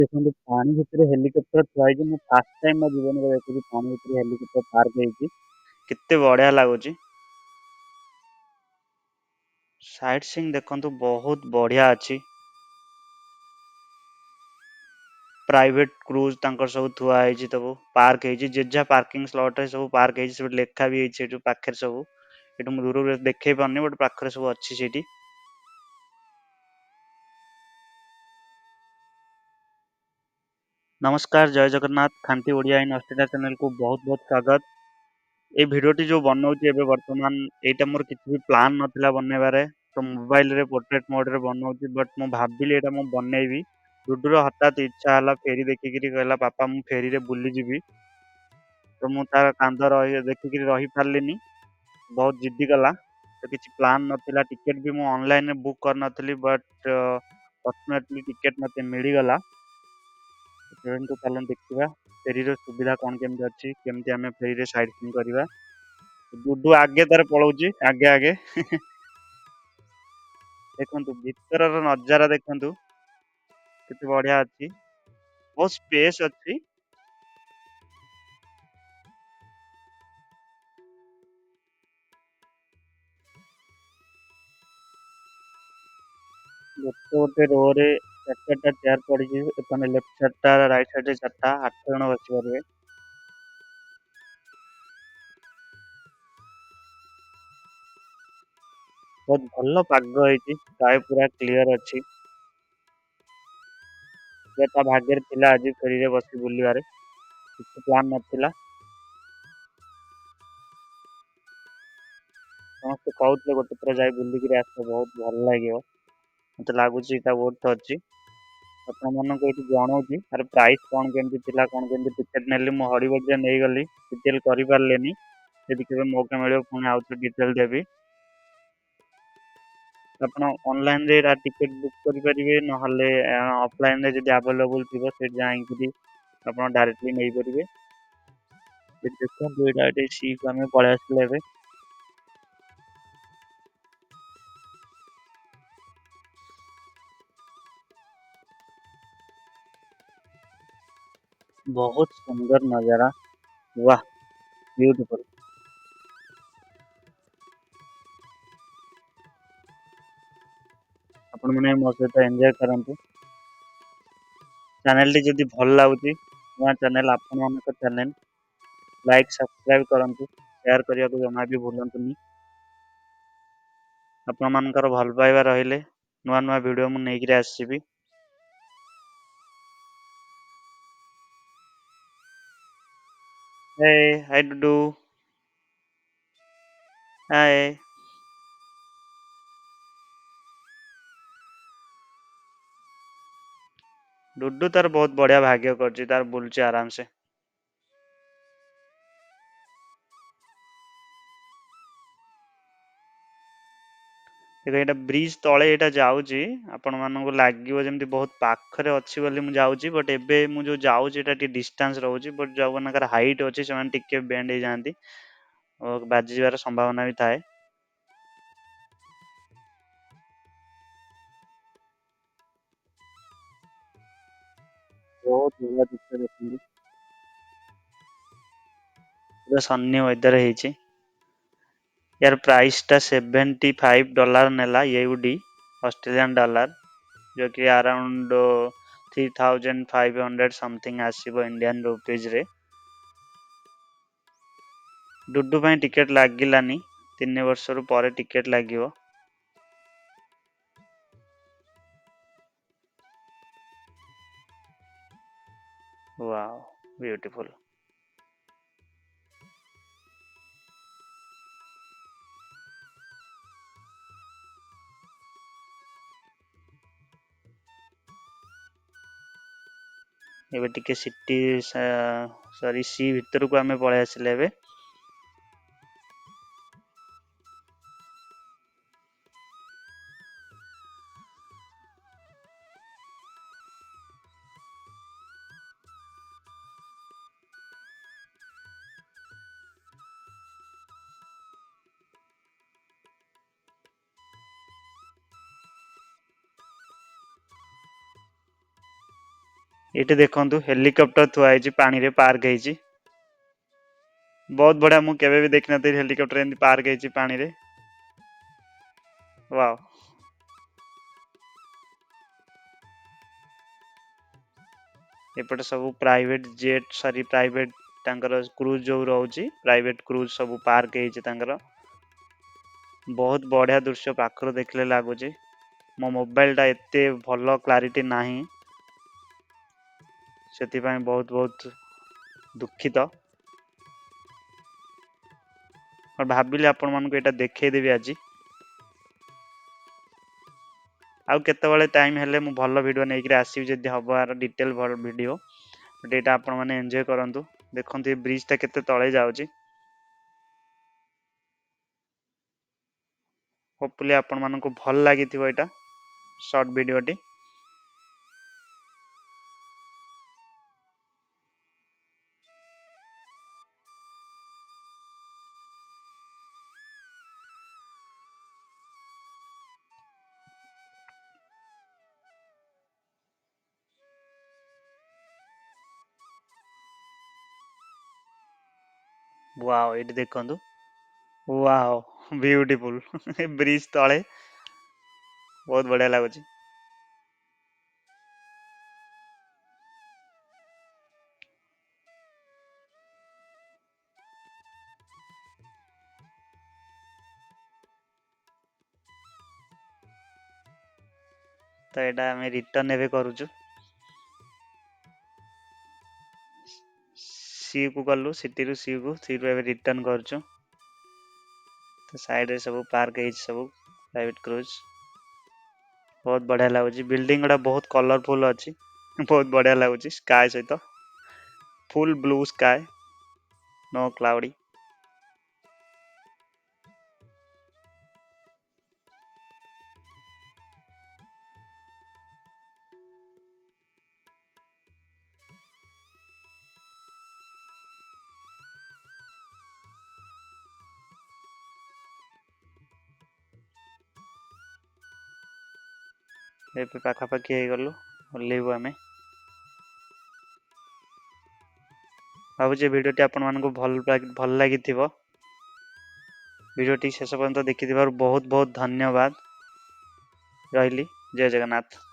ଦେଖନ୍ତୁ ପାଣି ଭିତରେ ହେଲିକପ୍ଟର ଥୁଆ ହେଇଛି। ମୁଁ ଫାଷ୍ଟ ଟାଇମ୍ ମୋ ଜୀବନରେ ଦେଖୁଛି ପାଣି ଭିତରେ ହେଲିକପ୍ଟର ପାର୍କ ହେଇଛି। କେତେ ବଢିଆ ଲାଗୁଛି। ସାଇଟ୍ ସିନ୍ ଦେଖନ୍ତୁ ବହୁତ ବଢିଆ ଅଛି। ପ୍ରାଇଭେଟ କ୍ରୁଜ ତାଙ୍କର ସବୁ ଥୁଆ ହେଇଛି, ସବୁ ପାର୍କ ହେଇଛି। ଯେଝା ପାର୍କିଂ ସ୍ଲଟ ରେ ସବୁ ପାର୍କ ହେଇଛି। ସେଠି ଲେଖା ବି ହେଇଛି ଏଠୁ ପାଖରେ ସବୁ। ଏଠୁ ମୁଁ ଦୂରରୁ ଦେଖେଇ ପାରୁନି, ବଟ୍ ପାଖରେ ସବୁ ଅଛି ସେଇଠି। ନମସ୍କାର, ଜୟ ଜଗନ୍ନାଥ। ଖାଣ୍ଟି ଓଡ଼ିଆ ଇନ୍ ଅଷ୍ଟ୍ରେଲିଆ ଚ୍ୟାନେଲକୁ ବହୁତ ବହୁତ ସ୍ୱାଗତ। ଏଇ ଭିଡ଼ିଓଟି ଯୋଉ ବନଉଛି ଏବେ ବର୍ତ୍ତମାନ, ଏଇଟା ମୋର କିଛି ବି ପ୍ଲାନ୍ ନଥିଲା ବନେଇବାରେ। ତ ମୋବାଇଲରେ ପୋର୍ଟ୍ରେଟ୍ ମୋଡରେ ବନଉଛି, ବଟ୍ ମୁଁ ଭାବିଲି ଏଇଟା ମୁଁ ବନେଇବି। ଡୁଡୁର ହଠାତ୍ ଇଚ୍ଛା ହେଲା ଫେରି ଦେଖିକିରି, କହିଲା ବାପା ମୁଁ ଫେରିରେ ବୁଲିଯିବି। ତ ମୁଁ ତାର କାନ୍ଦ ଦେଖିକିରି ରହିପାରିଲିନି। ବହୁତ ଜିଦ୍ଦି କଲା। ତ କିଛି ପ୍ଲାନ୍ ନଥିଲା, ଟିକେଟ ବି ମୁଁ ଅନଲାଇନରେ ବୁକ୍ କରିନଥିଲି, ବଟ୍ ଫର୍ଚୁନେଟଲି ଟିକେଟ ମତେ ମିଳିଗଲା। ଟ୍ରେନକୁ ଚାଲନ୍ତୁ ଦେଖିବା ଫେରିର ସୁବିଧା କଣ କେମିତି ଅଛି, କେମିତି ଆମେ ଫେରିରେ ସାଇଟ୍ ସିନ୍ କରିବା। ଡୁଡୁ ଆଗେ ତାର ପଳଉଛି, ଆଗେ ଆଗେ। ଦେଖନ୍ତୁ ଭିତରର ନଜାରା ଦେଖନ୍ତୁ, କେତେ ବଢିଆ ଅଛି। ବହୁତ ସ୍ପେସ୍ ଅଛି। ଗୋଟେ ରୋରେ ଚାରିଟା ଚେୟାର ପଡିଛି। ଏখানে ଲେଫ୍ଟ ସାଇଡଟା, ରାଇଟ୍ ସାଇଡରେ ଚାରିଟା, 8 ଜଣ ବସିପାରିବେ। ବହୁତ ଭଲ ପାଗ ହେଇଛି, ସ୍କାଏ ପୁରା କ୍ଲିୟର ଅଛି। ଯେ ତା ଭାଗ୍ୟରେ ଥିଲା ଆଜି ଫେରିରେ ବସି ବୁଲିବାରେ, କିଛି ପ୍ଲାନ୍ ନଥିଲା। ସମସ୍ତେ କହୁଥିଲେ ଗୋଟେ ଥର ଯାଇ ବୁଲିକିରି ଆସ, ବହୁତ ଭଲ ଲାଗିବ। ମତେ ଲାଗୁଛି ଏଇଟା ବହୁତ ଅଛି। ଆପଣମାନଙ୍କୁ ଏଇଠି ଜଣଉଛି ତାର ପ୍ରାଇସ୍ କଣ କେମିତି ଥିଲା, କଣ କେମିତି ଟିକେଟ ନେଲି। ମୁଁ ହରିବରିଆ ନେଇଗଲି, ଡିଟେଲ କରିପାରିଲେନି। ଯଦି କେବେ ମୌକା ମିଳିବ ପୁଣି ଆଉଥରେ ଡିଟେଲ ଦେବି। ଆପଣ ଅନଲାଇନରେ ଏରା ଟିକେଟ ବୁକ୍ କରିପାରିବେ, ନହେଲେ ଅଫଲାଇନରେ ଯଦି ଆଭେଲେବୁଲ ଥିବ ସେଠି ଯାଇକିରି ଆପଣ ଡାଇରେକ୍ଟଲି ନେଇପାରିବେ। ଏଠି ଦେଖନ୍ତୁ, ଏଇଟା ଏଠି ସିକୁ ଆମେ ପଳେଇ ଆସିଲେ ଏବେ। ବହୁତ ସୁନ୍ଦର ନଜାରା, ୱାହ ବ୍ୟୁଟିଫୁଲ। ଆପଣ ମାନେ ମୋ ସହିତ ଏନ୍ଜୟ କରନ୍ତୁ। ଚ୍ୟାନେଲଟି ଯଦି ଭଲ ଲାଗୁଛି, ନୂଆ ଚ୍ୟାନେଲ ଆପଣମାନଙ୍କ ଚ୍ୟାନେଲ, ଲାଇକ୍ ସବସ୍କ୍ରାଇବ କରନ୍ତୁ, ସେୟାର କରିବାକୁ ଜମା ବି ଭୁଲନ୍ତୁନି। ଆପଣମାନଙ୍କର ଭଲ ପାଇବା ରହିଲେ ନୂଆ ନୂଆ ଭିଡ଼ିଓ ମୁଁ ନେଇକିରି ଆସିବି। ହେ ହାଇ ଡୁଡୁ, ହାଏ। ଡୁଡୁ ତାର ବହୁତ ବଢିଆ ଭାଗ୍ୟ କରିଛି, ତାର ବୁଲୁଛି ଆରାମସେ। ଏଇଟା ବ୍ରିଜ ତଳେ ଏଇଟା ଯାଉଛି, ଆପଣ ମାନଙ୍କୁ ଲାଗିବ ଯେମିତି ବହୁତ ପାଖରେ ଅଛି ବୋଲି ମୁଁ ଯାଉଛି, ବଟ୍ ଏବେ ମୁଁ ଯୋଉ ଯାଉଛି ଏଟା ଟିକେ ଡିଷ୍ଟାନ୍ସ ରହୁଛି। ବଟ୍ ଯୋଉମାନଙ୍କର ହାଇଟ୍ ଅଛି ସେମାନେ ଟିକେ ବେଣ୍ଡ ହେଇଯାଆନ୍ତି ଓ ବାଜି ଯିବାର ସମ୍ଭାବନା ବି ଥାଏ। ବହୁତ ଭଲ ଦୃଶ୍ୟ ଦେଖନ୍ତୁ, ପୁରା ସନ୍ନି ୱେଦର ହେଇଛି। यार प्राइस टा $75 नेला यूडी, ऑस्ट्रेलियन डॉलर, जो कि अराउंड 3500 समथिंग आसीबो इंडियन रुपीज रे। डुडू ପାଇଁ ଟିକେଟ ଲାଗିଲାନି, 3 ବର୍ଷରୁ ପରେ ଟିକେଟ ଲାଗିବ। Wow beautiful. ଏବେ ଟିକେ ସିଟି ସରି सी ଭିତରକୁ ଆମେ ପଳେଇ ଆସିଲେ ଏବେ। ଏଇଠି ଦେଖନ୍ତୁ ହେଲିକପ୍ଟର ଥୁଆ ହେଇଛି, ପାଣିରେ ପାର୍କ ହେଇଛି। ବହୁତ ବଢିଆ, ମୁଁ କେବେ ବି ଦେଖିନଥିଲି ହେଲିକପ୍ଟର ଏମିତି ପାର୍କ ହେଇଛି ପାଣିରେ। ୱାଓ। ଏପଟେ ସବୁ ପ୍ରାଇଭେଟ ଜେଟ୍, ସରି ପ୍ରାଇଭେଟ ତାଙ୍କର କ୍ରୁଜ ଯୋଉ ରହୁଛି, ପ୍ରାଇଭେଟ କ୍ରୁଜ ସବୁ ପାର୍କ ହେଇଛି ତାଙ୍କର। ବହୁତ ବଢିଆ ଦୃଶ୍ୟ ପାଖରୁ ଦେଖିଲେ ଲାଗୁଛି। ମୋ ମୋବାଇଲ ଟା ଏତେ ଭଲ କ୍ଲାରିଟି ନାହିଁ, ସେଥିପାଇଁ ବହୁତ ବହୁତ ଦୁଃଖିତ। ଭାବିଲି ଆପଣ ମାନଙ୍କୁ ଏଇଟା ଦେଖେଇଦେବି ଆଜି। ଆଉ କେତେବେଳେ ଟାଇମ ହେଲେ ମୁଁ ଭଲ ଭିଡିଓ ନେଇକି ଆସିବି, ଯଦି ହବ ଆର ଡିଟେଲ ଭଲ ଭିଡିଓ। ଏଇଟା ଆପଣ ମାନେ ଏନ୍ଜୟ କରନ୍ତୁ। ଦେଖନ୍ତୁ ଏ ବ୍ରିଜ ଟା କେତେ ତଳେ ଯାଉଛି। ହୋପଫୁଲି ଆପଣ ମାନଙ୍କୁ ଭଲ ଲାଗିଥିବ ଏଇଟା ସର୍ଟ ଭିଡିଓଟି। ୱାଓ, ଏଇଠି ଦେଖନ୍ତୁ। ୱାଓ, ବିୟୁଟିଫୁଲ ବ୍ରିଜ ତଳେ ବହୁତ ବଢିଆ ଲାଗୁଛି। ତ ଏଇଟା ଆମେ ରିଟର୍ନ ଏବେ କରୁଛୁ। ସି କୁ ଗଲୁ, ସିଟିରୁ ସି କୁ, ସି ରୁ ଏବେ ରିଟର୍ନ କରୁଛୁ। ତ ସାଇଡ ରେ ସବୁ ପାର୍କ ହେଇଛି, ସବୁ ପ୍ରାଇଭେଟ କ୍ରୁଜ। ବହୁତ ବଢିଆ ଲାଗୁଛି, ବିଲ୍ଡିଂ ଗୁଡା ବହୁତ କଲରଫୁଲ ଅଛି। ବହୁତ ବଢିଆ ଲାଗୁଛି ସ୍କାଏ ସହିତ, ଫୁଲ ବ୍ଲୁ ସ୍କାଏ, नो କ୍ଲାଉଡି। ଏବେ ପାଖାପାଖି ହେଇଗଲୁ, ଓହ୍ଲେଇବୁ ଆମେ। ଭାବୁଛି ଭିଡିଓଟି ଆପଣ ମାନଙ୍କୁ ଭଲ ଲାଗିଥିବ। ଭିଡିଓଟି ଶେଷ ପର୍ଯ୍ୟନ୍ତ ଦେଖିଥିବାରୁ ବହୁତ ବହୁତ ଧନ୍ୟବାଦ। ରହିଲି, ଜୟ ଜଗନ୍ନାଥ।